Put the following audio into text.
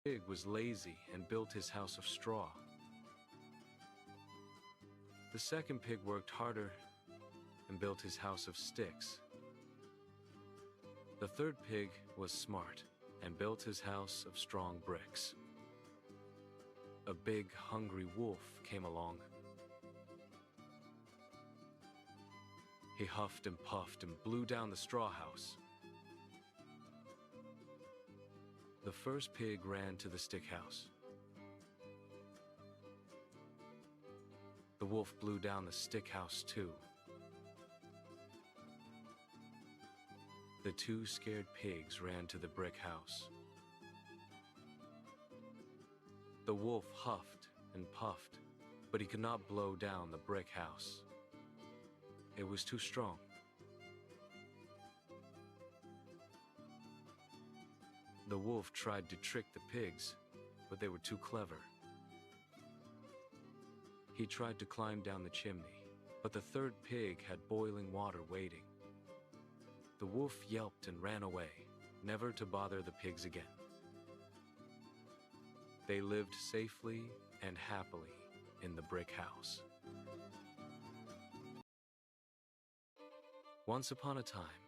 Pig was lazy and built his house of straw. The second pig worked harder and built his house of sticks. The third pig was smart and built his house of strong bricks. A big, hungry wolf came along. He huffed and puffed and blew down the straw house. The first pig ran to the stick house. The wolf blew down the stick house too. The two scared pigs ran to the brick house. The wolf huffed and puffed, but he could not blow down the brick house. It was too strong. The wolf tried to trick the pigs, but they were too clever. He tried to climb down the chimney, but the third pig had boiling water waiting. The wolf yelped and ran away, never to bother the pigs again. They lived safely and happily in the brick house. Once upon a time,